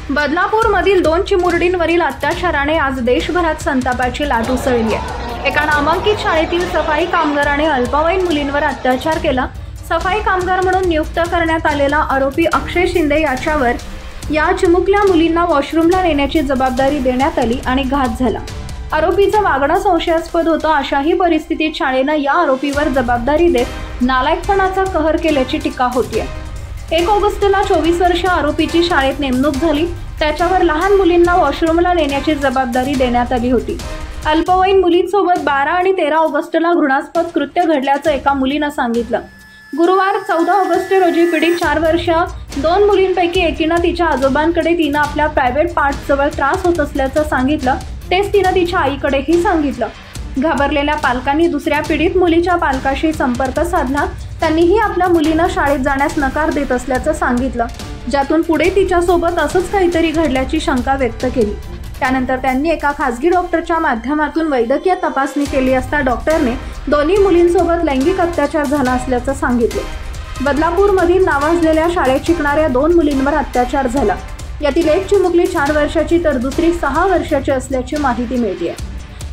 बदलापूरमधील 2 चिमुरडींवरील अत्याचाराने आज देशभरात संतापाची लाट उसळली आहे। एका नामांकित शाळेतील सफाई कामगाराने अल्पवयीन मुलींवर अत्याचार केला। सफाई कामगार म्हणून नियुक्त करण्यात आलेला आरोपी अक्षय शिंदे याच्यावर या चिमुकल्या मुलींना वॉशरूमला नेण्याची जबाबदारी देण्यात आली आणि घात झाला। आरोपीचं वागणं संशयास्पद होतं। अशाही परिस्थितीत शाळेनं या आरोपीवर जबाबदारी देत नालायकपणाचा कहर केल्याची टीका होतीये। 1 ऑगस्टला 24 वर्ष आरोपीची शाळेत नेमणूक झाली। त्याच्यावर लहान मुलींना वॉशरूमला नेण्याची जबाबदारी देण्यात आली होती। अल्पवयीन मुलींसोबत 12 आणि 13 ऑगस्टला घृणास्पद कृत्य घडल्याचं एका मुलीनं सांगितलं। गुरुवार 14 ऑगस्ट रोजी पीडित 4 वर्ष 2 मुलींपैकी एकीनं तिच्या आजोबांकडे तिनं आपल्या प्रायव्हेट पार्ट्सजवळ त्रास होत असल्याचं सांगितलं। तेच तिनं तिच्या आईकडेही सांगितलं। घाबरलेल्या पालकांनी दुसऱ्या पीडित मुलीच्या पालकाशी संपर्क साधला। त्यांनीही आपल्या मुलीनं शाळेत जाण्यास नकार देत असल्याचं सांगितलं, ज्यातून पुढे तिच्यासोबत असंच काहीतरी घडल्याची शंका व्यक्त केली। त्यानंतर त्यांनी एका खासगी डॉक्टरच्या माध्यमातून वैद्यकीय तपासणी केली असता डॉक्टरने दोन्ही मुलींसोबत लैंगिक अत्याचार झाला असल्याचं सांगितलं। बदलापूरमधील नावाजलेल्या शाळेत शिकणाऱ्या 2 मुलींवर अत्याचार झाला। यातील एक चिमुकली 4 वर्षाची तर दुसरी 6 वर्षाची असल्याची माहिती मिळते आहे।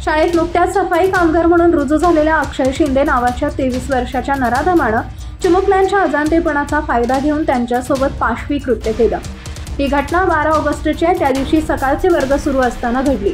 शाळेत नुकत्याच सफाई कामगार म्हणून रुजू झालेल्या अक्षय शिंदे नावाच्या 23 वर्षाच्या नराधमानं चिमुकल्यांच्या अजाणतेपणाचा फायदा घेऊन त्यांच्यासोबत पाशवी कृत्य केलं। ही घटना 12 ऑगस्टची आहे। त्या दिवशी सकाळचे वर्ग सुरू असताना घडली।